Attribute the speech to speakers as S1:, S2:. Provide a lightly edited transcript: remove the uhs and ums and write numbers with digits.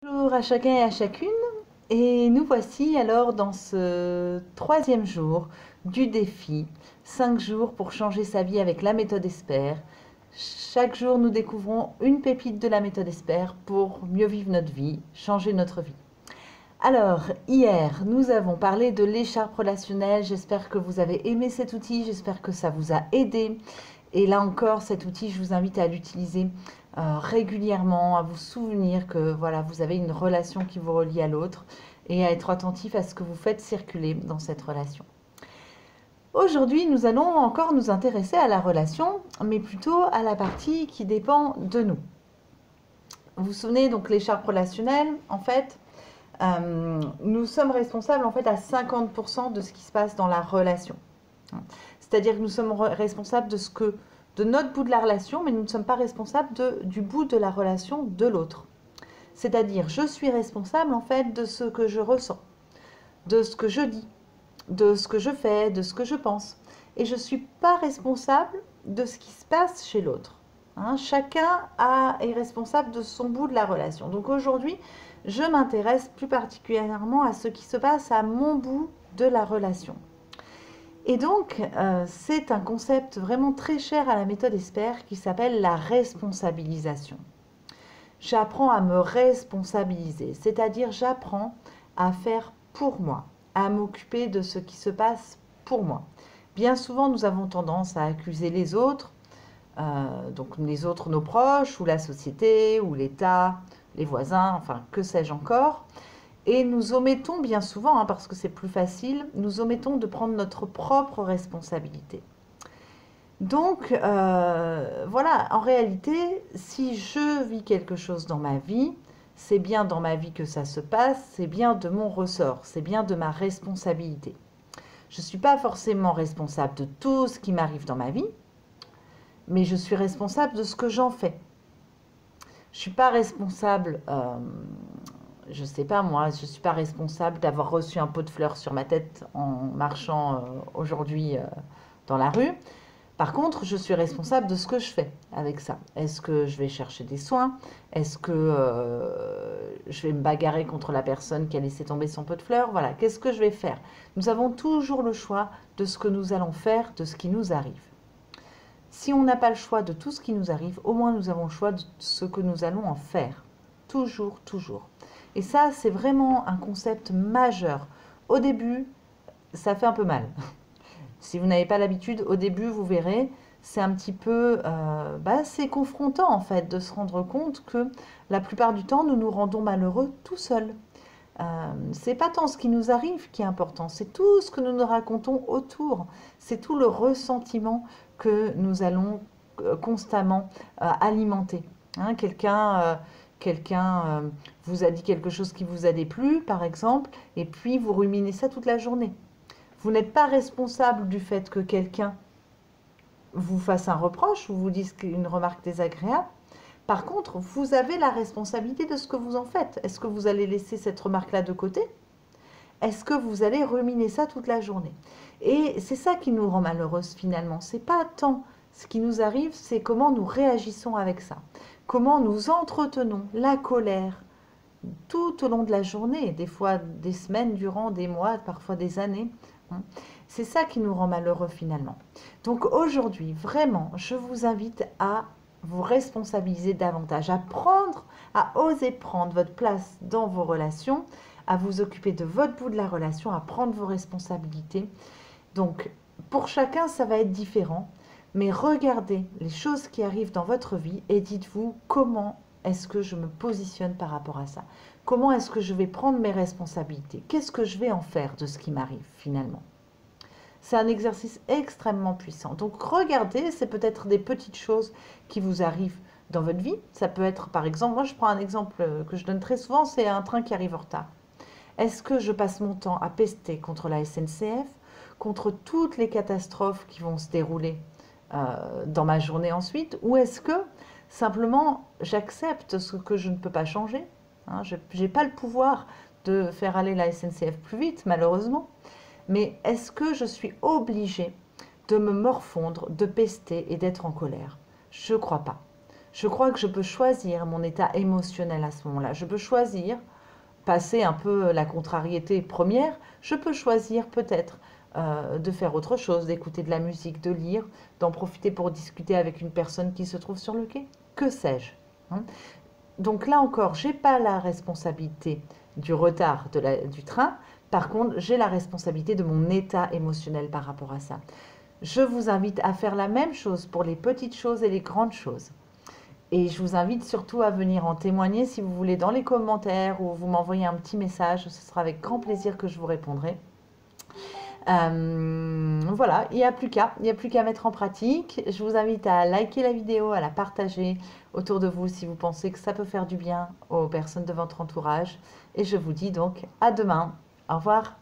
S1: Bonjour à chacun et à chacune, et nous voici alors dans ce troisième jour du défi 5 jours pour changer sa vie avec la méthode ESPER. Chaque jour, nous découvrons une pépite de la méthode ESPER pour mieux vivre notre vie, changer notre vie. Alors, hier, nous avons parlé de l'écharpe relationnelle. J'espère que vous avez aimé cet outil, j'espère que ça vous a aidé. Et là encore, cet outil, je vous invite à l'utiliser régulièrement, à vous souvenir que voilà, vous avez une relation qui vous relie à l'autre et à être attentif à ce que vous faites circuler dans cette relation. Aujourd'hui, nous allons encore nous intéresser à la relation, mais plutôt à la partie qui dépend de nous. Vous vous souvenez donc l'écharpe relationnelle, en fait, nous sommes responsables en fait à 50% de ce qui se passe dans la relation. C'est-à-dire que nous sommes responsables de notre bout de la relation, mais nous ne sommes pas responsables du bout de la relation de l'autre. C'est-à-dire, je suis responsable en fait de ce que je ressens, de ce que je dis, de ce que je fais, de ce que je pense. Et je ne suis pas responsable de ce qui se passe chez l'autre. Chacun est responsable de son bout de la relation. Donc aujourd'hui, je m'intéresse plus particulièrement à ce qui se passe à mon bout de la relation. Et donc, c'est un concept vraiment très cher à la méthode ESPER qui s'appelle la responsabilisation. J'apprends à me responsabiliser, c'est-à-dire j'apprends à faire pour moi, à m'occuper de ce qui se passe pour moi. Bien souvent, nous avons tendance à accuser les autres, donc les autres, nos proches, ou la société, ou l'État, les voisins, enfin, que sais-je encore. Et nous omettons bien souvent, parce que c'est plus facile, nous omettons de prendre notre propre responsabilité. Donc, voilà, en réalité, si je vis quelque chose dans ma vie, c'est bien dans ma vie que ça se passe, c'est bien de mon ressort, c'est bien de ma responsabilité. Je ne suis pas forcément responsable de tout ce qui m'arrive dans ma vie, mais je suis responsable de ce que j'en fais. Je ne suis pas responsable, je ne sais pas moi, je ne suis pas responsable d'avoir reçu un pot de fleurs sur ma tête en marchant aujourd'hui dans la rue. Par contre, je suis responsable de ce que je fais avec ça. Est-ce que je vais chercher des soins? Est-ce que je vais me bagarrer contre la personne qui a laissé tomber son pot de fleurs? Voilà, qu'est-ce que je vais faire? Nous avons toujours le choix de ce que nous allons faire, de ce qui nous arrive. Si on n'a pas le choix de tout ce qui nous arrive, au moins nous avons le choix de ce que nous allons en faire. Toujours, toujours. Et ça, c'est vraiment un concept majeur. Au début, ça fait un peu mal. Si vous n'avez pas l'habitude, au début, vous verrez, c'est un petit peu, c'est confrontant en fait de se rendre compte que la plupart du temps, nous nous rendons malheureux tout seuls. C'est pas tant ce qui nous arrive qui est important, c'est tout ce que nous nous racontons autour, c'est tout le ressentiment que nous allons constamment alimenter. Quelqu'un vous a dit quelque chose qui vous a déplu, par exemple, et puis vous ruminez ça toute la journée. Vous n'êtes pas responsable du fait que quelqu'un vous fasse un reproche ou vous dise une remarque désagréable. Par contre, vous avez la responsabilité de ce que vous en faites. Est-ce que vous allez laisser cette remarque-là de côté? Est-ce que vous allez ruminer ça toute la journée? Et c'est ça qui nous rend malheureuses finalement. C'est pas tant ce qui nous arrive, c'est comment nous réagissons avec ça. Comment nous entretenons la colère tout au long de la journée, des fois des semaines durant, des mois, parfois des années. C'est ça qui nous rend malheureux finalement. Donc aujourd'hui, vraiment, je vous invite à vous responsabiliser davantage, à oser prendre votre place dans vos relations, à vous occuper de votre bout de la relation, à prendre vos responsabilités. Donc, pour chacun, ça va être différent, mais regardez les choses qui arrivent dans votre vie et dites-vous comment est-ce que je me positionne par rapport à ça? Comment est-ce que je vais prendre mes responsabilités? Qu'est-ce que je vais en faire de ce qui m'arrive finalement? C'est un exercice extrêmement puissant. Donc regardez, c'est peut-être des petites choses qui vous arrivent dans votre vie. Ça peut être par exemple, moi je prends un exemple que je donne très souvent, c'est un train qui arrive en retard. Est-ce que je passe mon temps à pester contre la SNCF, contre toutes les catastrophes qui vont se dérouler dans ma journée ensuite, ou est-ce que simplement j'accepte ce que je ne peux pas changer? Je n'ai pas le pouvoir de faire aller la SNCF plus vite, malheureusement. Mais est-ce que je suis obligée de me morfondre, de pester et d'être en colère? Je ne crois pas. Je crois que je peux choisir mon état émotionnel à ce moment-là. Je peux choisir, passer un peu la contrariété première, je peux choisir peut-être de faire autre chose, d'écouter de la musique, de lire, d'en profiter pour discuter avec une personne qui se trouve sur le quai. Que sais-je, hein? Donc là encore, je n'ai pas la responsabilité du retard du train. Par contre, j'ai la responsabilité de mon état émotionnel par rapport à ça. Je vous invite à faire la même chose pour les petites choses et les grandes choses. Et je vous invite surtout à venir en témoigner si vous voulez dans les commentaires ou vous m'envoyez un petit message. Ce sera avec grand plaisir que je vous répondrai. Voilà, il n'y a plus qu'à mettre en pratique. Je vous invite à liker la vidéo, à la partager autour de vous si vous pensez que ça peut faire du bien aux personnes de votre entourage. Et je vous dis donc à demain. Au revoir.